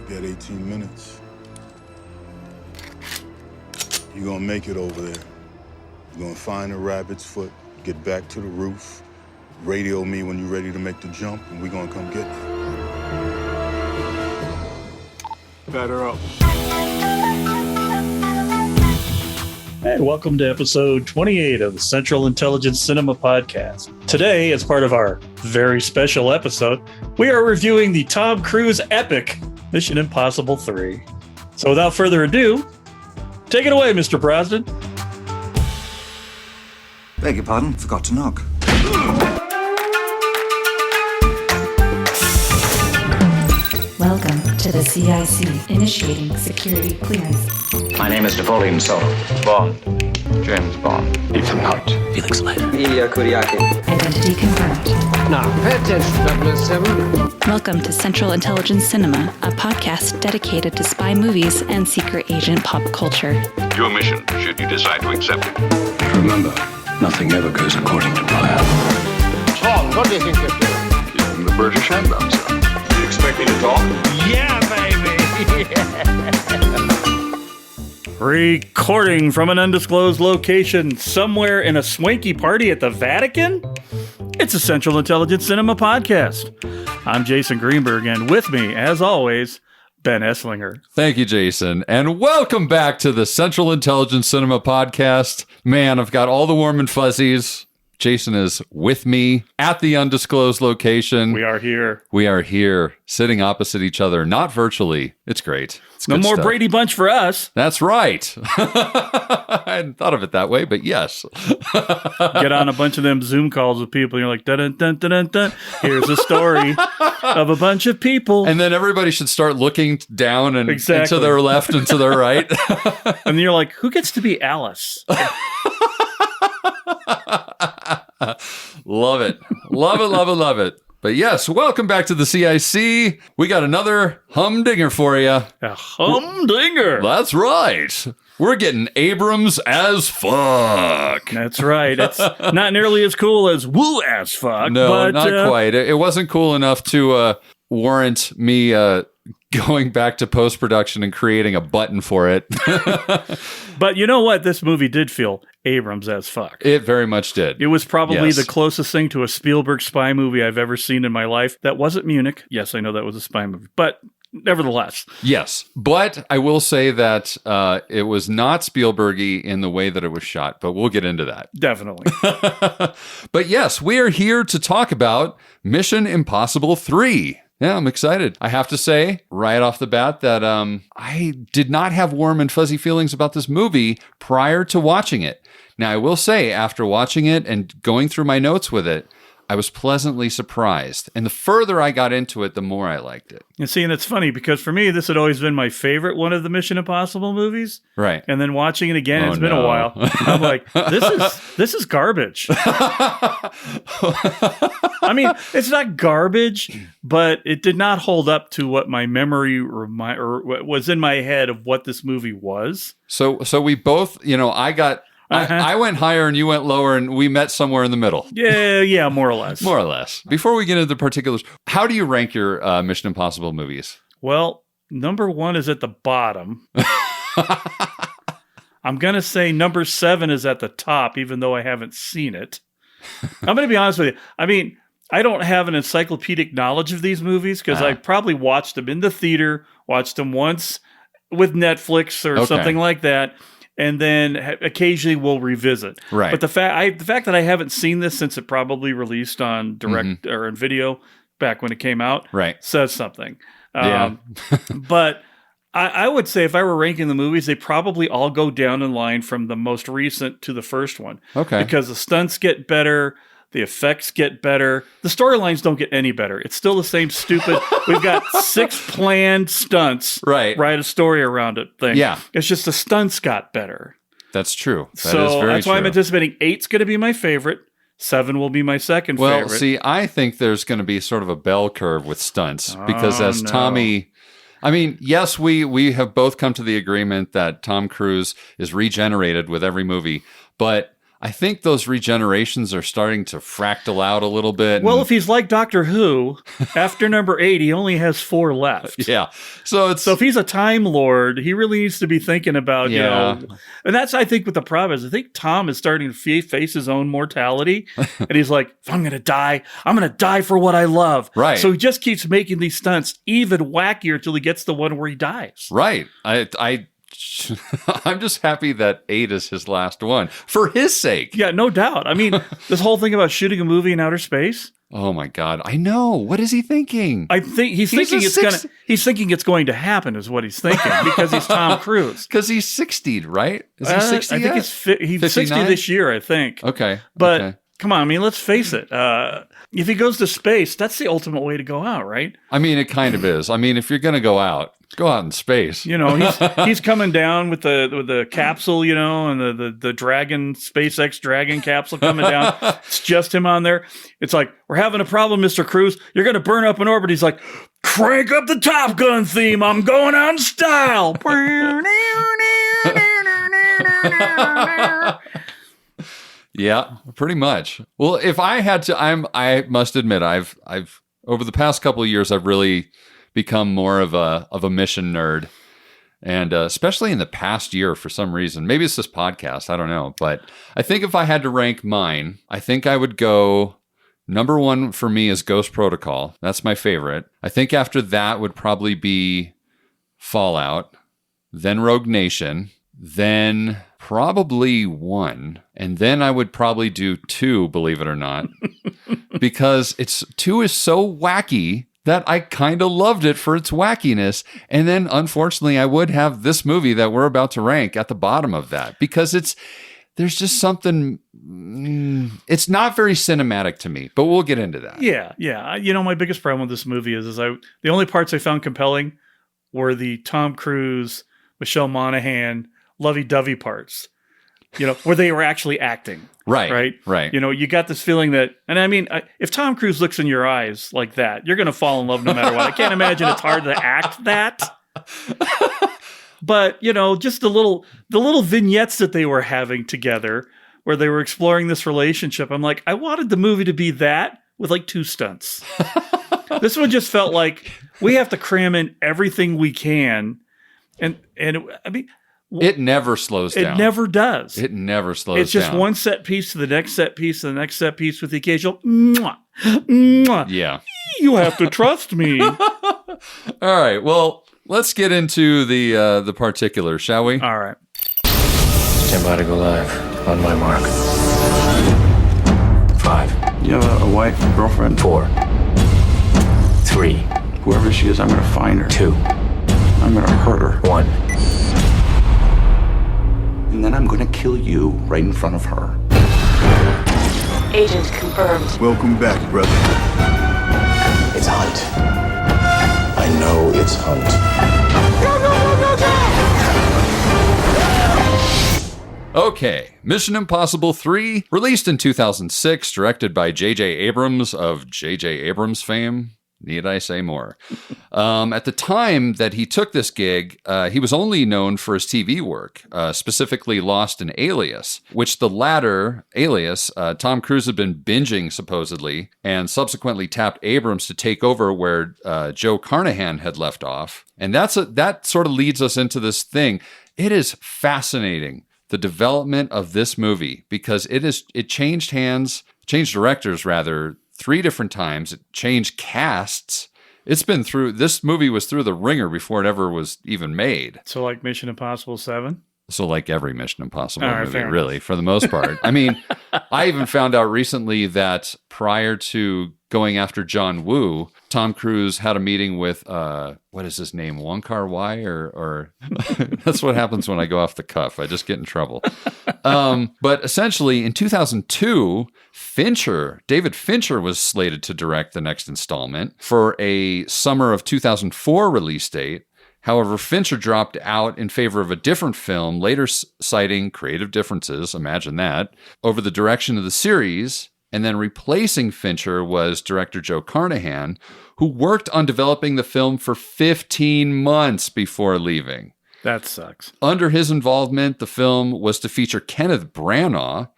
You got 18 minutes. You're gonna make it over there. You're gonna find a rabbit's foot, get back to the roof, radio me when you're ready to make the jump, and we're gonna come get you. Batter up. And welcome to episode 28 of the Central Intelligence Cinema Podcast. Today, as part of our very special episode, we are reviewing the Tom Cruise epic Mission Impossible 3. So without further ado, take it away, Mr. Brosnan. Beg your pardon, forgot to knock. Welcome to the CIC, initiating security clearance. My name is Napoleon Solo. Bond. James Bond. Ethan Hunt. Felix Leiter. Ilya Kuryakyn. Identity confirmed. Now, pay attention, 007. Welcome to Central Intelligence Cinema, a podcast dedicated to spy movies and secret agent pop culture. Your mission, should you decide to accept it. Remember, nothing ever goes according to plan. Tom, what do you think you're doing? Keeping the British hand up, sir. You expect me to talk? Yeah, baby! Recording from an undisclosed location somewhere in a swanky party at the Vatican? It's a Central Intelligence Cinema Podcast. I'm Jason Greenberg, and with me, as always, Ben Esslinger. Thank you, Jason. And welcome back to the Central Intelligence Cinema Podcast. Man, I've got all the warm and fuzzies. Jason is with me at the undisclosed location. We are here. We are here, sitting opposite each other, not virtually. It's great. It's no good more stuff. Brady Bunch for us. That's right. I hadn't thought of it that way, but yes. Get on a bunch of them Zoom calls with people, and you're like, dun dun dun dun dun. Here's a story of a bunch of people. And then everybody should start looking down and Exactly. to their left and to their right. And then you're like, who gets to be Alice? Love it. Love it, love it, love it. But yes, welcome back to the CIC. We got another humdinger for you. A humdinger. That's right. We're getting Abrams as fuck. That's right. It's not nearly as cool as woo as fuck. No, but, not quite. It wasn't cool enough to warrant me going back to post-production and creating a button for it. But you know what? This movie did feel Abrams as fuck. It very much did. It was probably Yes. the closest thing to a Spielberg spy movie I've ever seen in my life. That wasn't Munich. Yes, I know that was a spy movie, but nevertheless. Yes, but I will say that it was not Spielberg-y in the way that it was shot, but we'll get into that. Definitely. But yes, we are here to talk about Mission Impossible 3. Yeah, I'm excited. I have to say right off the bat that I did not have warm and fuzzy feelings about this movie prior to watching it. Now, I will say, after watching it and going through my notes with it, I was pleasantly surprised. And the further I got into it, the more I liked it. And see, and it's funny because for me, this had always been my favorite one of the Mission Impossible movies. Right. And then watching it again, it's been no. a while. I'm like, this is garbage. I mean, it's not garbage, but it did not hold up to what my memory or what was in my head of what this movie was. So we both, I went higher and you went lower, and we met somewhere in the middle. Yeah, more or less. More or less. Before we get into the particulars, how do you rank your Mission Impossible movies? Well, number 1 is at the bottom. I'm going to say number 7 is at the top, even though I haven't seen it. I'm going to be honest with you. I mean, I don't have an encyclopedic knowledge of these movies because I probably watched them in the theater, watched them once with Netflix or something like that, and then occasionally we'll revisit. Right. But the fact that I haven't seen this since it probably released on direct or in video back when it came out, says something. Yeah. But I would say if I were ranking the movies, they probably all go down in line from the most recent to the first one. Okay. Because the stunts get better. The effects get better. The storylines don't get any better. It's still the same stupid, we've got 6 planned stunts. Right. Write a story around it thing. Yeah. It's just the stunts got better. That's true. That so is very that's why I'm true. anticipating 8's going to be my favorite. 7 will be my second favorite. Well, see, I think there's going to be sort of a bell curve with stunts because as Tommy... I mean, yes, we have both come to the agreement that Tom Cruise is regenerated with every movie, but I think those regenerations are starting to fractal out a little bit. Well, if he's like Doctor Who, after number 8, he only has 4 left. Yeah. So if he's a Time Lord, he really needs to be thinking about, you know, and that's, I think, what the problem is. I think Tom is starting to face his own mortality. And he's like, if I'm going to die, I'm going to die for what I love. Right. So he just keeps making these stunts even wackier till he gets the one where he dies. Right. I'm just happy that 8 is his last one for his sake. Yeah, no doubt. I mean, this whole thing about shooting a movie in outer space. Oh my God. I know. What is he thinking? I think he's thinking it's going to happen is what he's thinking because he's Tom Cruise. Because he's 60'd, right? Is he 60 I think he's 60 this year, I think. Okay. But come on, I mean, let's face it. If he goes to space, that's the ultimate way to go out, right? I mean, it kind of is. I mean, if you're going to go out in space. You know, he's coming down with the capsule, you know, and the Dragon, SpaceX Dragon capsule coming down. It's just him on there. It's like, we're having a problem, Mr. Cruise. You're going to burn up in orbit. He's like, crank up the Top Gun theme. I'm going out in style. Yeah, pretty much. Well, if I had to, I must admit, I've over the past couple of years, I've really become more of a mission nerd, and especially in the past year for some reason. Maybe it's this podcast, I don't know. But I think if I had to rank mine, I think I would go number 1 for me is Ghost Protocol. That's my favorite. I think after that would probably be Fallout, then Rogue Nation, then probably 1, and then I would probably do 2, believe it or not, because 2 is so wacky that I kind of loved it for its wackiness. And then, unfortunately, I would have this movie that we're about to rank at the bottom of that because there's just something, it's not very cinematic to me, but we'll get into that. Yeah. You know, my biggest problem with this movie is the only parts I found compelling were the Tom Cruise, Michelle Monaghan, lovey-dovey parts, you know, where they were actually acting. Right. You know, you got this feeling that, and I mean, if Tom Cruise looks in your eyes like that, you're going to fall in love no matter what. I can't imagine it's hard to act that. But, you know, just the little vignettes that they were having together where they were exploring this relationship. I'm like, I wanted the movie to be that with like 2 stunts. This one just felt like we have to cram in everything we can. And I mean, it never slows down. It never does. It never slows down. It's just one set piece to the next set piece to the next set piece with the occasional mwah, mwah. Yeah. You have to trust me. All right. Well, let's get into the particulars, shall we? All right. Stand by to go live. On my mark. 5. You have a wife, girlfriend? 4. 3. Whoever she is, I'm going to find her. 2. I'm going to hurt her. 1. And then I'm going to kill you right in front of her. Agent confirmed. Welcome back, brother. It's Hunt. I know it's Hunt. Okay, Mission Impossible 3, released in 2006, directed by J.J. Abrams of J.J. Abrams fame. Need I say more? At the time that he took this gig, he was only known for his TV work, specifically Lost and Alias, which the latter, Alias, Tom Cruise had been binging supposedly, and subsequently tapped Abrams to take over where Joe Carnahan had left off. And that sort of leads us into this thing. It is fascinating, the development of this movie, because it changed directors rather, 3 different times. It changed casts. This movie was through the ringer before it ever was even made. So like Mission Impossible 7? So like every Mission Impossible right, movie, really, for the most part. I mean, I even found out recently that prior to going after John Woo, Tom Cruise had a meeting with, what is his name, Wong Kar-wai? Or that's what happens when I go off the cuff. I just get in trouble. But essentially, in 2002, David Fincher was slated to direct the next installment for a summer of 2004 release date. However, Fincher dropped out in favor of a different film, later citing creative differences, imagine that, over the direction of the series. And then replacing Fincher was director Joe Carnahan, who worked on developing the film for 15 months before leaving. That sucks. Under his involvement, the film was to feature Kenneth Branagh,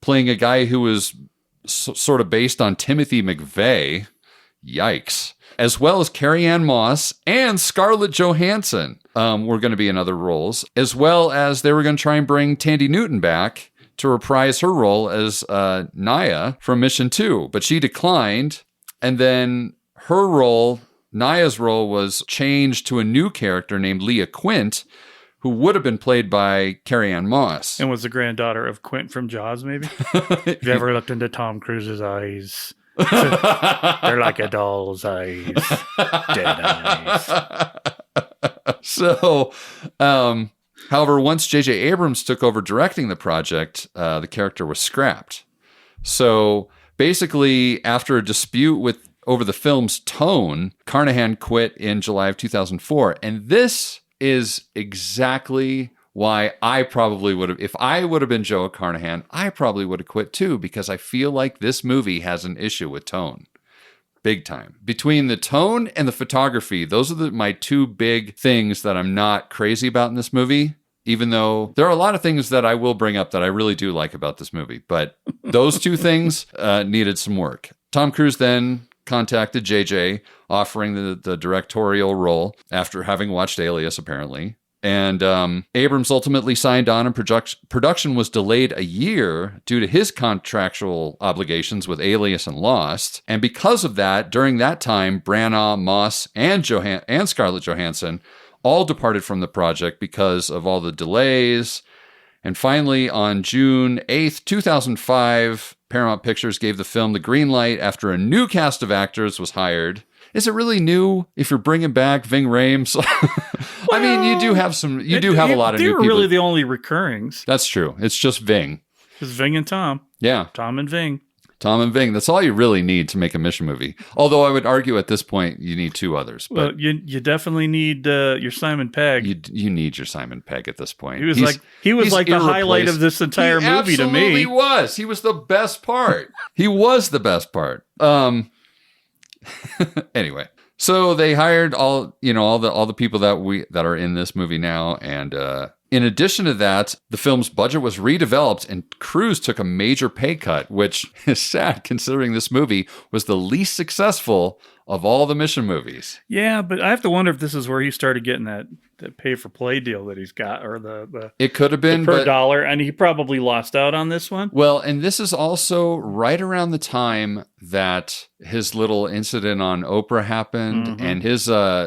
playing a guy who was sort of based on Timothy McVeigh. Yikes. As well as Carrie-Anne Moss and Scarlett Johansson were going to be in other roles, as well as they were going to try and bring Tandy Newton back to reprise her role as Naya from Mission 2, but she declined. And then her role, Naya's role, was changed to a new character named Leah Quint, who would have been played by Carrie-Anne Moss. And was the granddaughter of Quint from Jaws, maybe? Have you ever looked into Tom Cruise's eyes? They're like a doll's eyes. Dead eyes. So, however, once J.J. Abrams took over directing the project, the character was scrapped. So basically, after a dispute over the film's tone, Carnahan quit in July of 2004. And this is exactly why I probably would have, if I would have been Joe Carnahan, I probably would have quit too, because I feel like this movie has an issue with tone. Big time. Between the tone and the photography, those are my two big things that I'm not crazy about in this movie, even though there are a lot of things that I will bring up that I really do like about this movie. But those two things needed some work. Tom Cruise then contacted JJ, offering the directorial role after having watched Alias, apparently. And Abrams ultimately signed on, and production was delayed a year due to his contractual obligations with Alias and Lost. And because of that, during that time, Branagh, Moss, and Scarlett Johansson all departed from the project because of all the delays. And finally, on June 8th, 2005, Paramount Pictures gave the film the green light after a new cast of actors was hired. Is it really new if you're bringing back Ving Rhames? I mean, you do have some. You do have a lot of new people. They were really the only recurrings. That's true. It's just Ving. It's Ving and Tom. Yeah. Tom and Ving. Tom and Ving. That's all you really need to make a Mission movie. Although I would argue at this point you need two others. But well, you definitely need your Simon Pegg. You need your Simon Pegg at this point. He was like the highlight of this entire movie to me. He was. He was the best part. He was the best part. Anyway, so they hired all the people that are in this movie now, and in addition to that, the film's budget was redeveloped, and Cruise took a major pay cut, which is sad considering this movie was the least successful of all the Mission movies. Yeah, but I have to wonder if this is where he started getting that pay-for-play deal that he's got, or the it could have been per dollar, and he probably lost out on this one. Well, and this is also right around the time that his little incident on Oprah happened, and his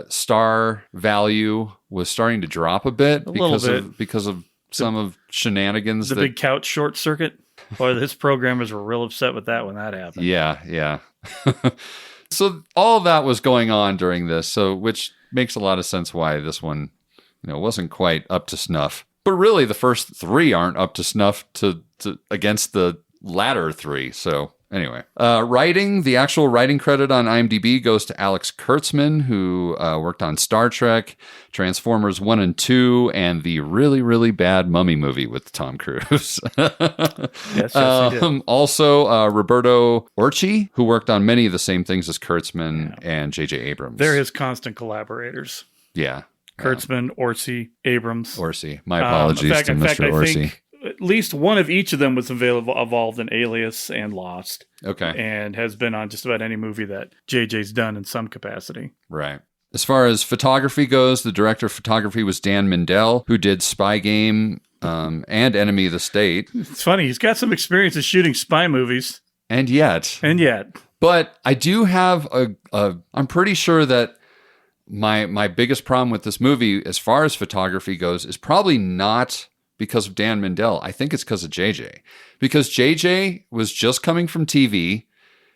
star value was starting to drop a bit because of some of shenanigans. The big couch short circuit. Boy, his programmers were real upset with that when that happened. Yeah. So all that was going on during this, which makes a lot of sense why this one, wasn't quite up to snuff. But really, the first three aren't up to snuff to against the latter three. So anyway, the actual writing credit on IMDb goes to Alex Kurtzman, who worked on Star Trek, Transformers 1 and 2, and the really, really bad Mummy movie with Tom Cruise. Yes, he did. Also, Roberto Orci, who worked on many of the same things as Kurtzman and J.J. Abrams. They're his constant collaborators. Yeah. Kurtzman, Orci, Abrams. Orci. My apologies to Mr. Orci. I think at least one of each of them was involved in Alias and Lost. Okay. And has been on just about any movie that JJ's done in some capacity. Right. As far as photography goes, the director of photography was Dan Mindell, who did Spy Game and Enemy of the State. It's funny. He's got some experience in shooting spy movies. And yet. But I do have I'm pretty sure that my biggest problem with this movie, as far as photography goes, is probably not because of Dan Mindell. I think it's because of JJ. Because JJ was just coming from TV.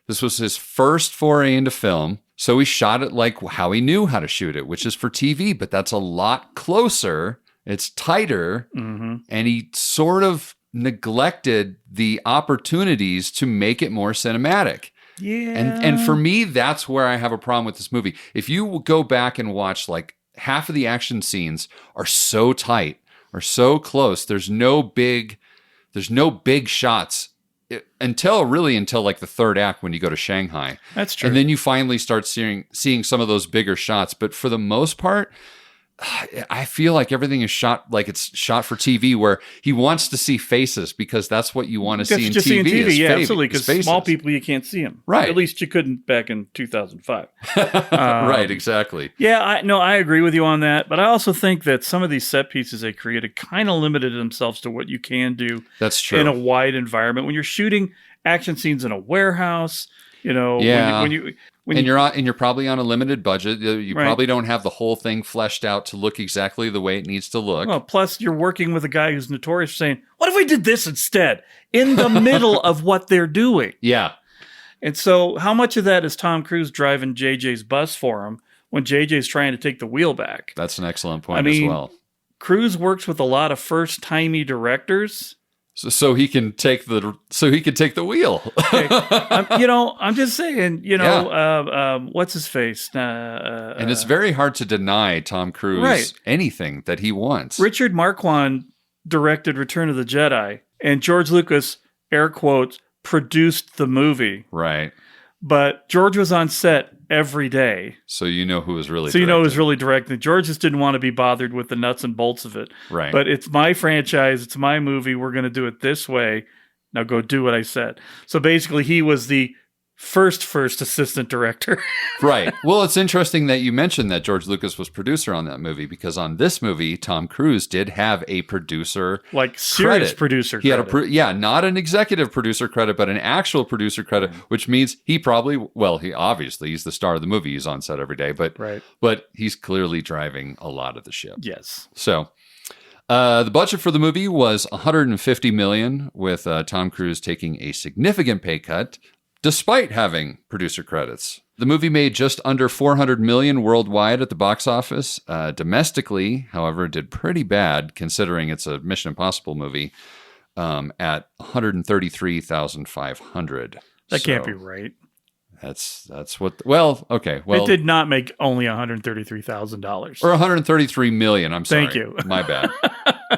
This was his first foray into film. So he shot it like how he knew how to shoot it, which is for TV, but that's a lot closer. It's tighter. And he sort of neglected the opportunities to make it more cinematic. Yeah. And for me, that's where I have a problem with this movie. If you go back and watch, like, half of the action scenes are so tight, are so close. There's no big shots until like the third act when you go to Shanghai. That's true. And then you finally start seeing some of those bigger shots. But for the most part, I feel like everything is shot like it's shot for TV, where he wants to see faces because that's what you want to see in TV. Yeah, absolutely. Because small people, you can't see them. Right. At least you couldn't back in 2005. Right, exactly. Yeah, I agree with you on that. But I also think that some of these set pieces they created kind of limited themselves to what you can do. That's true. In a wide environment. When you're shooting action scenes in a warehouse, yeah. when you're probably on a limited budget. You probably don't have the whole thing fleshed out to look exactly the way it needs to look. Well, plus you're working with a guy who's notorious for saying, "What if we did this instead?" in the middle of what they're doing. Yeah. And so how much of that is Tom Cruise driving JJ's bus for him when JJ's trying to take the wheel back? That's an excellent point as well. Cruise works with a lot of first-timey directors. So he can take the wheel. Okay. I'm just saying, what's his face? And it's very hard to deny Tom Cruise anything that he wants. Richard Marquand directed Return of the Jedi, and George Lucas, air quotes, produced the movie. Right. But George was on set every day. So you know who was really directing. Who was really directing. George just didn't want to be bothered with the nuts and bolts of it. Right. But it's my franchise. It's my movie. We're going to do it this way. Now go do what I said. So basically he was the first assistant director. Right. Well, it's interesting that you mentioned that George Lucas was producer on that movie, because on this movie, Tom Cruise did have a producer, like serious producer he credit. He had not an executive producer credit, but an actual producer credit, which means he's the star of the movie. He's on set every day, but he's clearly driving a lot of the ship. Yes. So the budget for the movie was $150 million, with Tom Cruise taking a significant pay cut, despite having producer credits. The movie made just under $400 million worldwide at the box office. Domestically, however, did pretty bad considering it's a Mission Impossible movie, at $133,500. That can't be right. That's what. Well, okay. Well, it did not make only $133,000 or $133 million. I'm sorry. Thank you. My bad.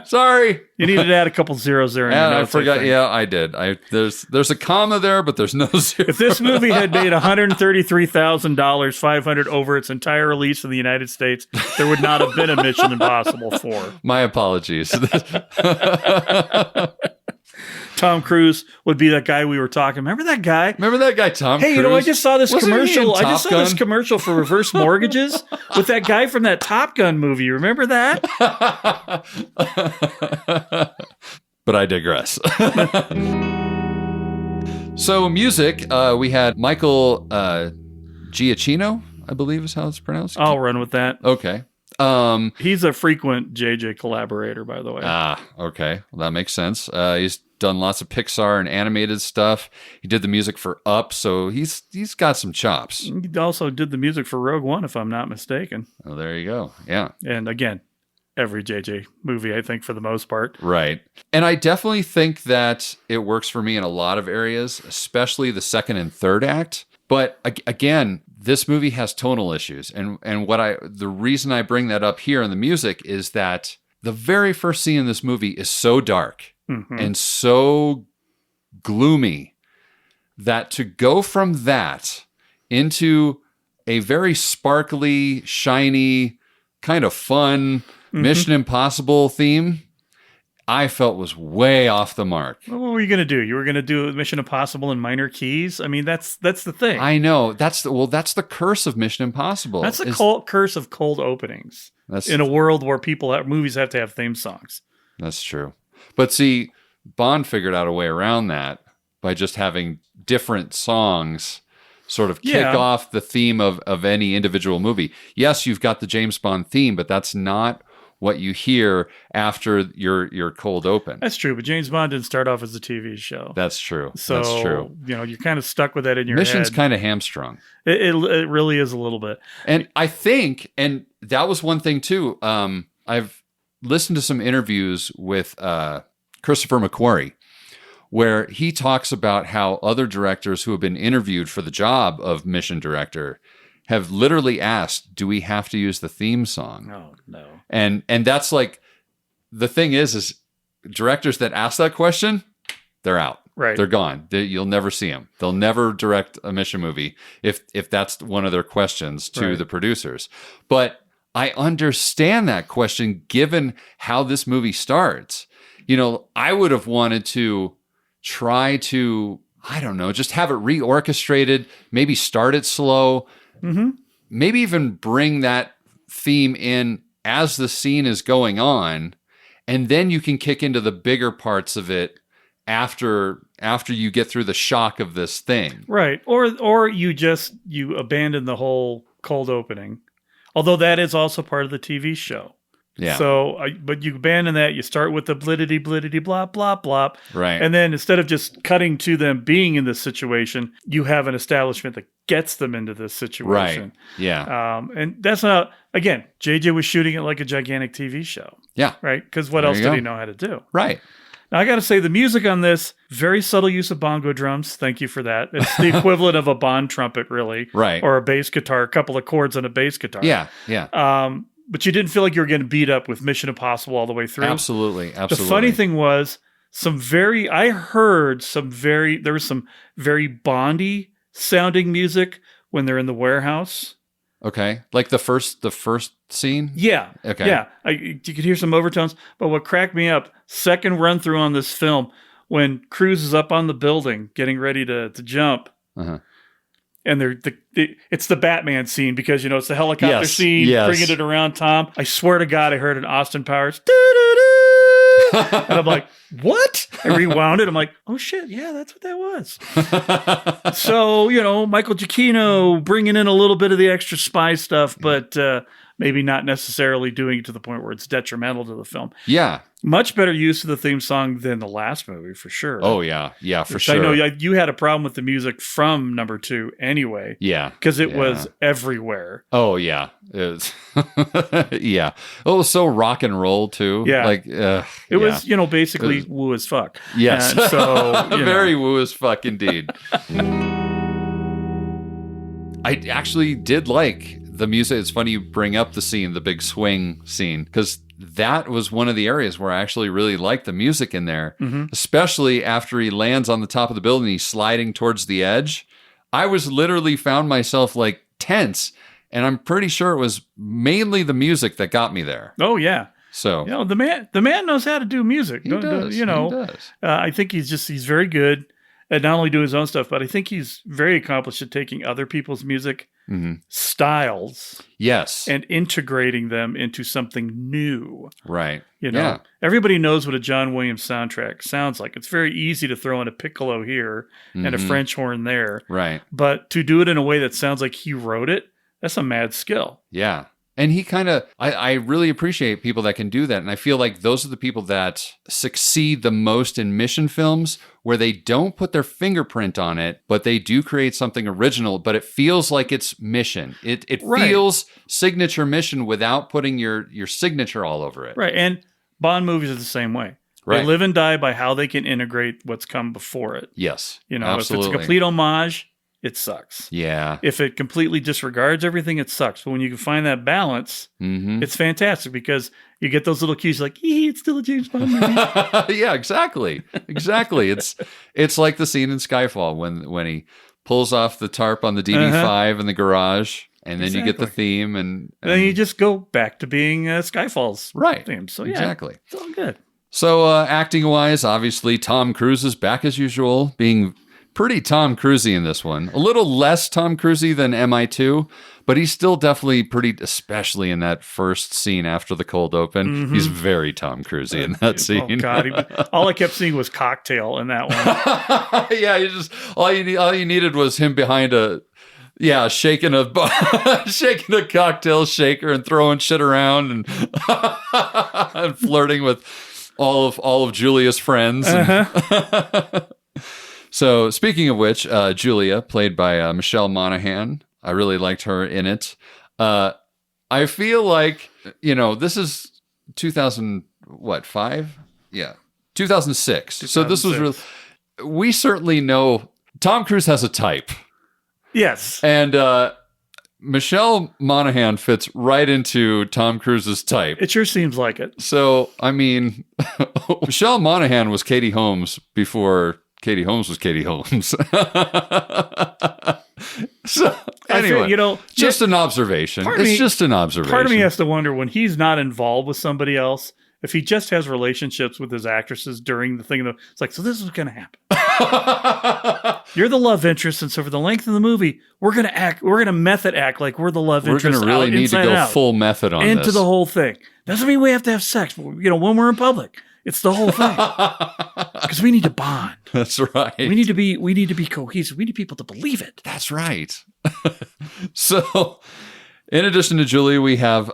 Sorry. You needed to add a couple zeros there. In your notes, I forgot. I did. There's a comma there, but there's no zero. If this movie had made $133,000, 500 over its entire release in the United States, there would not have been a Mission Impossible 4. My apologies. Tom Cruise would be that guy we were talking. Remember that guy? Tom Hey, Cruise? I just saw this commercial. I just saw this commercial for reverse mortgages with that guy from that Top Gun movie. You remember that? But I digress. So music, we had Michael Giacchino, I believe is how it's pronounced. I'll run with that. Okay. He's a frequent JJ collaborator, by the way. Okay. Well, that makes sense. He's done lots of Pixar and animated stuff. He did the music for Up, so he's got some chops. He also did the music for Rogue One, if I'm not mistaken. Oh, there you go. Yeah. And again, every JJ movie, I think, for the most part. Right. And I definitely think that it works for me in a lot of areas, especially the second and third act. But again, this movie has tonal issues. And the reason I bring that up here in the music is that the very first scene in this movie is so dark and so gloomy that to go from that into a very sparkly, shiny, kind of fun Mission Impossible theme, I felt was way off the mark. What were you going to do? You were going to do Mission Impossible in minor keys? I mean, that's the thing. I know. That's the curse of Mission Impossible. That's the curse of cold openings. In a world where movies have to have theme songs. That's true. But see, Bond figured out a way around that by just having different songs sort of kick off the theme of any individual movie. Yes, you've got the James Bond theme, but that's not what you hear after your cold open. That's true, but James Bond didn't start off as a TV show. That's true. So, that's true. You're kind of stuck with that in your Mission's head. kind of hamstrung. It really is a little bit. And I think, and that was one thing too, I've listened to some interviews with Christopher McQuarrie, where he talks about how other directors who have been interviewed for the job of mission director have literally asked, do we have to use the theme song? Oh, no. And that's like, the thing is directors that ask that question, they're out. Right. They're gone. You'll never see them. They'll never direct a mission movie if that's one of their questions to the producers. But I understand that question given how this movie starts. You know, I would have wanted to try to, I don't know, just have it reorchestrated, maybe start it slow, maybe even bring that theme in as the scene is going on, and then you can kick into the bigger parts of it after you get through the shock of this thing. Right. Or you abandon the whole cold opening. Although that is also part of the TV show. Yeah. So, but you abandon that. You start with the blittity, blop, blop, blop. Right. And then instead of just cutting to them being in this situation, you have an establishment that gets them into this situation. Right. Yeah. And that's not, again, JJ was shooting it like a gigantic TV show. Yeah. Right. Because what There else you did go. he know how to do? Right. Now, I got to say, the music on this, very subtle use of bongo drums. Thank you for that. It's the equivalent of a Bond trumpet, really. Right. Or a bass guitar, a couple of chords on a bass guitar. Yeah. Yeah. But you didn't feel like you were getting beat up with Mission Impossible all the way through. Absolutely. The funny thing was, there was some very Bondy sounding music when they're in the warehouse. Okay. Like the first scene? Yeah. Okay. Yeah. You could hear some overtones. But what cracked me up, second run through on this film, when Cruise is up on the building getting ready to jump, and it's the Batman scene because, you know, it's the helicopter scene, bringing it around Tom. I swear to God, I heard an Austin Powers, and I'm like, what? I rewound it. I'm like, oh shit, yeah, that's what that was. So, you know, Michael Giacchino bringing in a little bit of the extra spy stuff, but maybe not necessarily doing it to the point where it's detrimental to the film. Yeah. Much better use of the theme song than the last movie, for sure. Oh, yeah. Yeah, for Which sure. I know you had a problem with the music from number 2 anyway. Yeah. Because it was everywhere. Oh, yeah. It was yeah. Oh, it was so rock and roll, too. Yeah. Like, it was, you know, basically woo as fuck. Yes. And so, very woo as fuck indeed. I actually did like the music. It's funny you bring up the scene, the big swing scene, because that was one of the areas where I actually really liked the music in there, especially after he lands on the top of the building, he's sliding towards the edge. I was literally found myself like tense, and I'm pretty sure it was mainly the music that got me there. Oh, yeah. So, you know, the man knows how to do music. He does. You know, he does. I think he's very good at not only doing his own stuff, but I think he's very accomplished at taking other people's music styles, yes, and integrating them into something new. Right. You know, everybody knows what a John Williams soundtrack sounds like. It's very easy to throw in a piccolo here and a French horn there. Right. But to do it in a way that sounds like he wrote it, that's a mad skill. Yeah. And he kind of, I really appreciate people that can do that. And I feel like those are the people that succeed the most in mission films, where they don't put their fingerprint on it, but they do create something original, but it feels like it's mission. It feels signature mission without putting your signature all over it. Right. And Bond movies are the same way. Right. They live and die by how they can integrate what's come before it. Yes. You know, absolutely. if it's a complete homage, it sucks. Yeah. If it completely disregards everything, it sucks. But when you can find that balance, it's fantastic, because you get those little cues like, it's still a James Bond movie. Yeah, exactly. Exactly. It's like the scene in Skyfall when he pulls off the tarp on the DD5 in the garage, and then you get the theme, and then you just go back to being Skyfall's theme. So yeah, exactly. It's all good. So acting wise, obviously Tom Cruise is back as usual, being pretty Tom Cruisey in this one. A little less Tom Cruisey than MI2, but he's still definitely pretty, especially in that first scene after the cold open. He's very Tom Cruisey in that scene. Oh God! All I kept seeing was cocktail in that one. Yeah, you just all you needed was him behind shaking a cocktail shaker and throwing shit around and and flirting with all of Julia's friends. So, speaking of which, Julia, played by Michelle Monaghan, I really liked her in it. I feel like, you know, this is 2005? Yeah, 2006. So this was really, we certainly know Tom Cruise has a type. Yes. And Michelle Monaghan fits right into Tom Cruise's type. It sure seems like it. So, I mean, Michelle Monaghan was Katie Holmes before Katie Holmes was Katie Holmes. So anyway, just an observation. It's just an observation. Part of me has to wonder when he's not involved with somebody else, if he just has relationships with his actresses during the thing. It's like, so this is what's going to happen. You're the love interest, and so for the length of the movie, we're going to method act like we're the love interest. We're going to really need to go full method on into this. the whole thing. Doesn't mean we have to have sex, but, when we're in public. It's the whole thing. Because we need to bond. That's right. We need to be cohesive. We need people to believe it. That's right. So, in addition to Julie, we have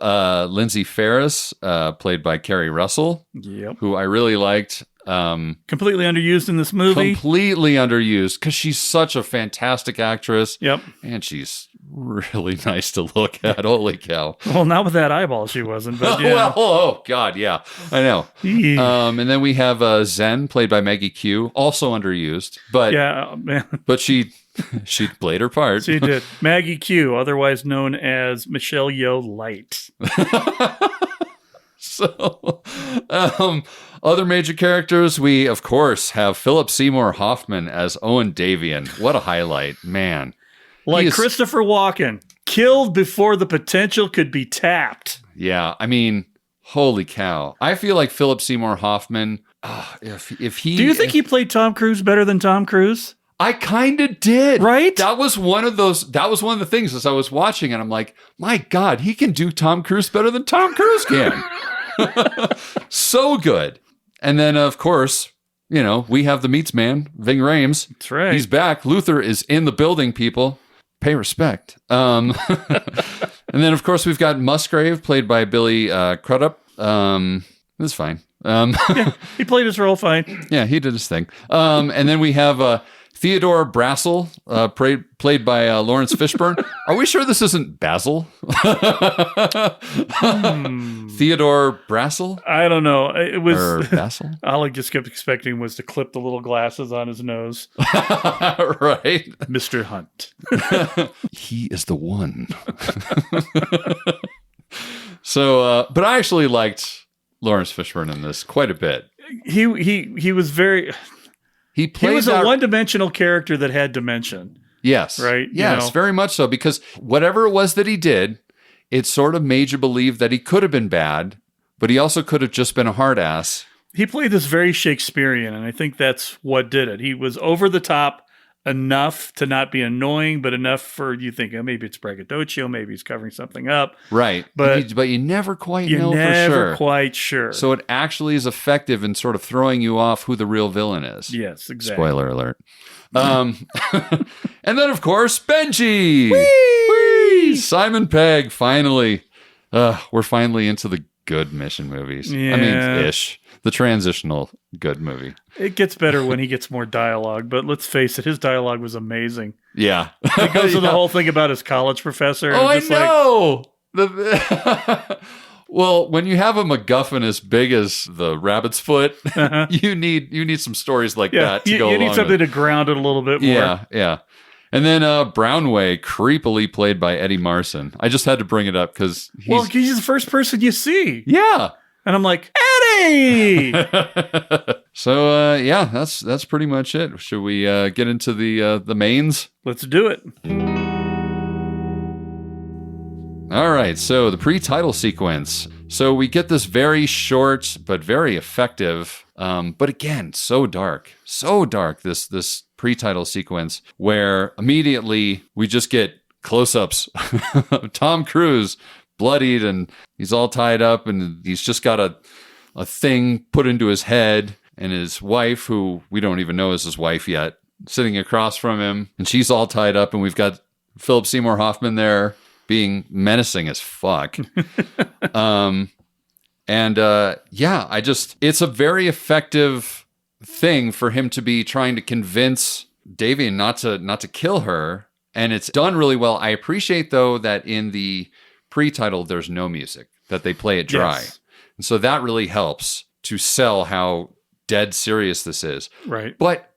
Lindsay Ferris, played by Kerry Russell, who I really liked. Completely underused in this movie. Completely underused because she's such a fantastic actress. Yep. And she's really nice to look at. Holy cow. Well, not with that eyeball she wasn't, but yeah. Well, oh, God, yeah. I know. And then we have Zen, played by Maggie Q, also underused. But yeah, man. But she played her part. She did. Maggie Q, otherwise known as Michelle Yeoh Light. So, other major characters, we, of course, have Philip Seymour Hoffman as Owen Davian. What a highlight, man. Like Christopher Walken, killed before the potential could be tapped. Yeah, I mean, holy cow. I feel like Philip Seymour Hoffman, if he... Do you think he played Tom Cruise better than Tom Cruise? I kind of did. Right? That was one of the things as I was watching, and I'm like, my God, he can do Tom Cruise better than Tom Cruise can. So good. And then, of course, we have the Meats Man, Ving Rhames. That's right. He's back. Luther is in the building, people. Pay respect. And then, of course, we've got Musgrave, played by Billy Crudup. It's fine. Yeah, he played his role fine. Yeah, he did his thing. And then we have Theodore Brassel, played by Lawrence Fishburne. Are we sure this isn't Basil? Theodore Brassel? I don't know. It was or Basil. All I just kept expecting was to clip the little glasses on his nose. Right, Mr. Hunt. He is the one. So, but I actually liked Lawrence Fishburne in this quite a bit. He was very. He was a one-dimensional character that had dimension. Yes. Right? Yes, very much so. Because whatever it was that he did, it sort of made you believe that he could have been bad, but he also could have just been a hard ass. He played this very Shakespearean, and I think that's what did it. He was over the top enough to not be annoying, but enough for you think, oh, maybe it's braggadocio, maybe he's covering something up. Right. But you never quite know for sure. You're never quite sure. So it actually is effective in sort of throwing you off who the real villain is. Yes, exactly. Spoiler alert. And then, of course, Benji. Whee! Simon Pegg, finally. We're finally into the good Mission movies. Yeah. I mean, ish. The transitional good movie. It gets better when he gets more dialogue, but let's face it, his dialogue was amazing. Yeah. It goes to the whole thing about his college professor. Oh, I know! Well, when you have a MacGuffin as big as the rabbit's foot, you need some stories like that to go along. You need something to ground it a little bit more. Yeah. And then Brownway, creepily played by Eddie Marsan. I just had to bring it up because he's the first person you see. Yeah. And I'm like, Eddie! So, that's pretty much it. Should we get into the mains? Let's do it. All right, so the pre-title sequence. So we get this very short but very effective, but again, so dark, this pre-title sequence where immediately we just get close-ups of Tom Cruise bloodied and he's all tied up and he's just got a thing put into his head, and his wife, who we don't even know is his wife yet, sitting across from him, and she's all tied up, and we've got Philip Seymour Hoffman there being menacing as fuck. It's a very effective thing for him to be trying to convince Davian not to kill her, and it's done really well. I appreciate though that in the pre-title there's no music, that they play it dry. Yes. And so that really helps to sell how dead serious this is. Right. But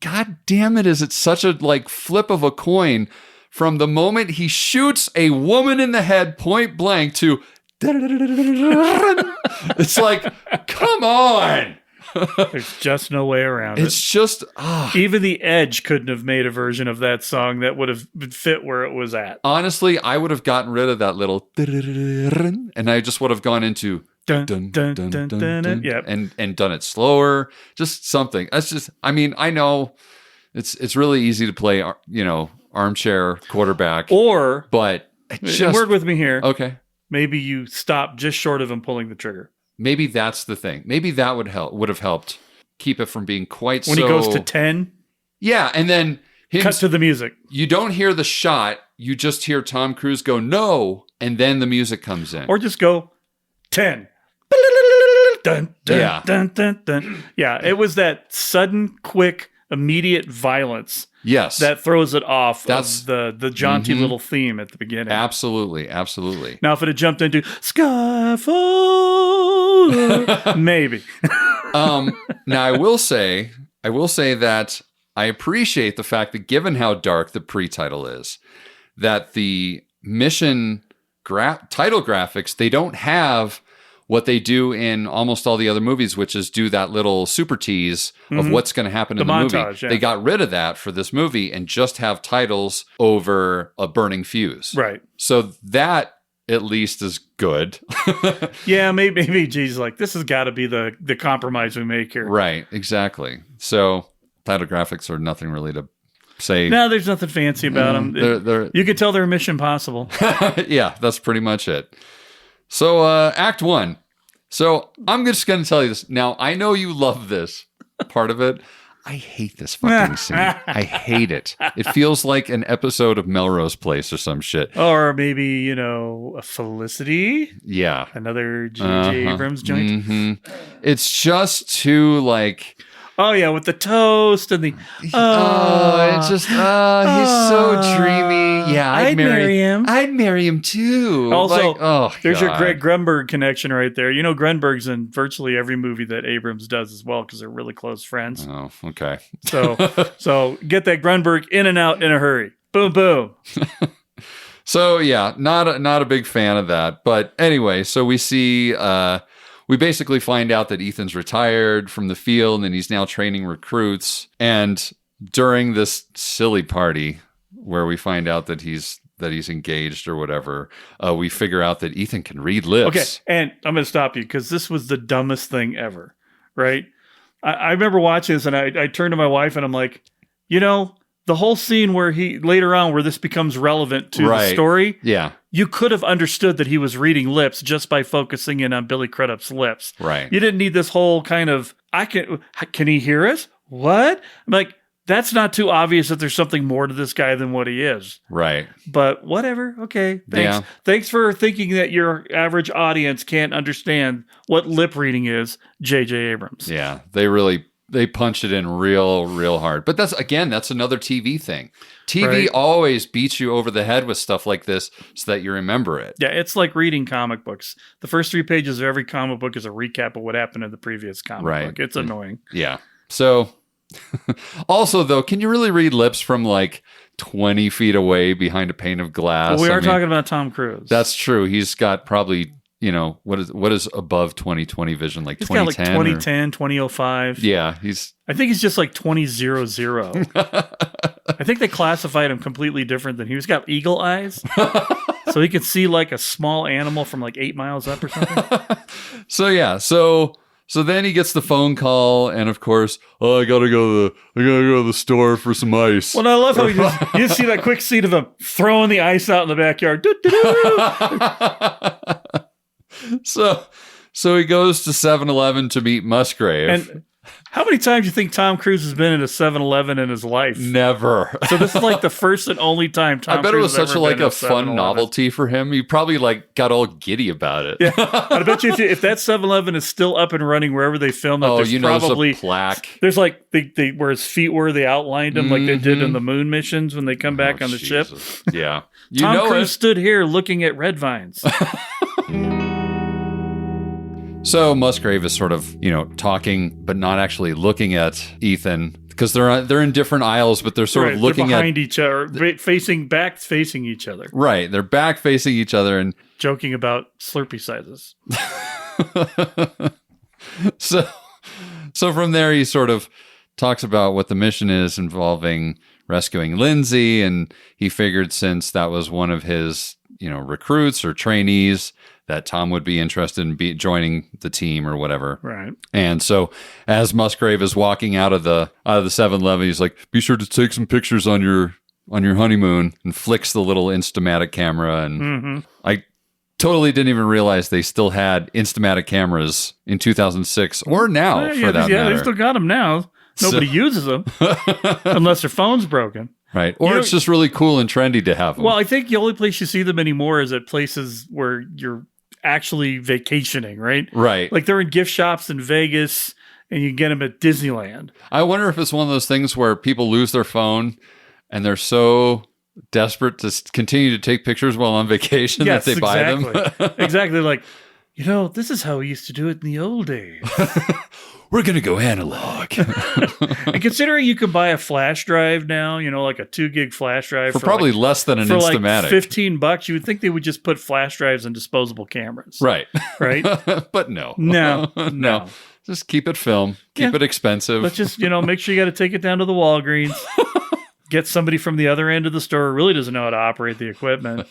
god damn it, is it such a flip of a coin from the moment he shoots a woman in the head point blank to it's like, come on. There's just no way around it. It's just even the Edge couldn't have made a version of that song that would have fit where it was at. Honestly, I would have gotten rid of that little and I just would have gone into Dun, dun, dun, dun, dun, yep. and done it slower, just something. That's just, I mean, I know it's really easy to play, armchair quarterback, but just work with me here. Okay. Maybe you stop just short of him pulling the trigger. Maybe that's the thing. Maybe that would have helped keep it from being quite when he goes to 10. Yeah, and then cut to the music. You don't hear the shot. You just hear Tom Cruise go no, and then the music comes in, or just go 10. Dun, dun, yeah. Dun, dun, dun. Yeah, it was that sudden, quick, immediate violence. Yes, that throws it off. That's the jaunty little theme at the beginning. Absolutely. Now, if it had jumped into Skyfall, maybe. Now, I will say that I appreciate the fact that, given how dark the pre-title is, that the mission title graphics, they don't have what they do in almost all the other movies, which is do that little super tease of what's going to happen in the movie. Yeah. They got rid of that for this movie and just have titles over a burning fuse. Right. So that at least is good. Yeah, maybe G's like, this has got to be the compromise we make here. Right, exactly. So title graphics are nothing really to say. No, there's nothing fancy about them. You can tell they're Mission Impossible. Yeah, that's pretty much it. So, Act 1. So, I'm just going to tell you this. Now, I know you love this part of it. I hate this fucking scene. I hate it. It feels like an episode of Melrose Place or some shit. Or maybe, a Felicity. Yeah. Another J.J. Abrams joint. Mm-hmm. It's just too, like... Oh, yeah, with the toast and the... it's just... he's so dreamy. Yeah, I'd marry him. I'd marry him, too. Also, there's your Greg Grunberg connection right there. Grunberg's in virtually every movie that Abrams does as well because they're really close friends. Oh, okay. So get that Grunberg in and out in a hurry. Boom, boom. So, yeah, not a big fan of that. But anyway, so we see... we basically find out that Ethan's retired from the field and he's now training recruits. And during this silly party where we find out that he's engaged or whatever, we figure out that Ethan can read lips. Okay, and I'm going to stop you because this was the dumbest thing ever, right? I remember watching this and I turned to my wife and I'm like, the whole scene where later on where this becomes relevant to the story. Yeah. You could have understood that he was reading lips just by focusing in on Billy Crudup's lips. Right. You didn't need this whole kind of, can he hear us? What? I'm like, that's not too obvious that there's something more to this guy than what he is. Right. But whatever. Okay. Thanks. Yeah. Thanks for thinking that your average audience can't understand what lip reading is, J.J. Abrams. Yeah. They punch it in real hard. But that's another TV thing. TV always beats you over the head with stuff like this so that you remember it. Yeah, it's like reading comic books. The first 3 pages of every comic book is a recap of what happened in the previous comic book. It's annoying. Yeah. So, also, though, can you really read lips from like 20 feet away behind a pane of glass? Well, we are talking about Tom Cruise. That's true. He's got probably... what is above 20/20 vision, like 2010? He's got like 2010, 2005. Yeah, I think he's just like 2000. I think they classified him completely different than he's got eagle eyes. So he could see like a small animal from like 8 miles up or something. So then he gets the phone call, and of course, I gotta go to the store for some ice. Well, I love how you see that quick scene of him throwing the ice out in the backyard. So he goes to 7-Eleven to meet Musgrave. And how many times do you think Tom Cruise has been in a 7-Eleven in his life? Never. So this is like the first and only time Tom Cruise I bet it was such a fun 7-Eleven. novelty for him. He probably got all giddy about it. Yeah. I bet you if that 7-Eleven is still up and running wherever they filmed it, there's probably there's a plaque. There's like they where his feet were, they outlined him like they did in the moon missions when they come back on the ship. Yeah. Tom Cruise stood here looking at red vines. So Musgrave is sort of, talking, but not actually looking at Ethan because they're in different aisles, but they're sort of looking behind each other, facing each other. Right, they're back facing each other and So from there, he sort of talks about what the mission is involving rescuing Lindsay. And he figured since that was one of his, recruits or trainees, that Tom would be interested in joining the team or whatever. Right. And so as Musgrave is walking out of the 7-Eleven, he's like, be sure to take some pictures on your honeymoon, and flicks the little Instamatic camera. And I totally didn't even realize they still had Instamatic cameras in 2006 or now for that matter. They still got them now. Nobody uses them unless their phone's broken. Right. Or it's just really cool and trendy to have them. Well, I think the only place you see them anymore is at places where you're actually vacationing, right? Right. Like they're in gift shops in Vegas and you get them at Disneyland. I wonder if it's one of those things where people lose their phone and they're so desperate to continue to take pictures while on vacation that they buy them. Exactly. Like, this is how we used to do it in the old days. We're going to go analog. And considering you can buy a flash drive now, like a 2 gig flash drive for probably less than an Instamatic. Like $15, you would think they would just put flash drives in disposable cameras. Right. Right. But no. No. Just keep it film. Keep it expensive. But just, make sure you got to take it down to the Walgreens. Get somebody from the other end of the store who really doesn't know how to operate the equipment.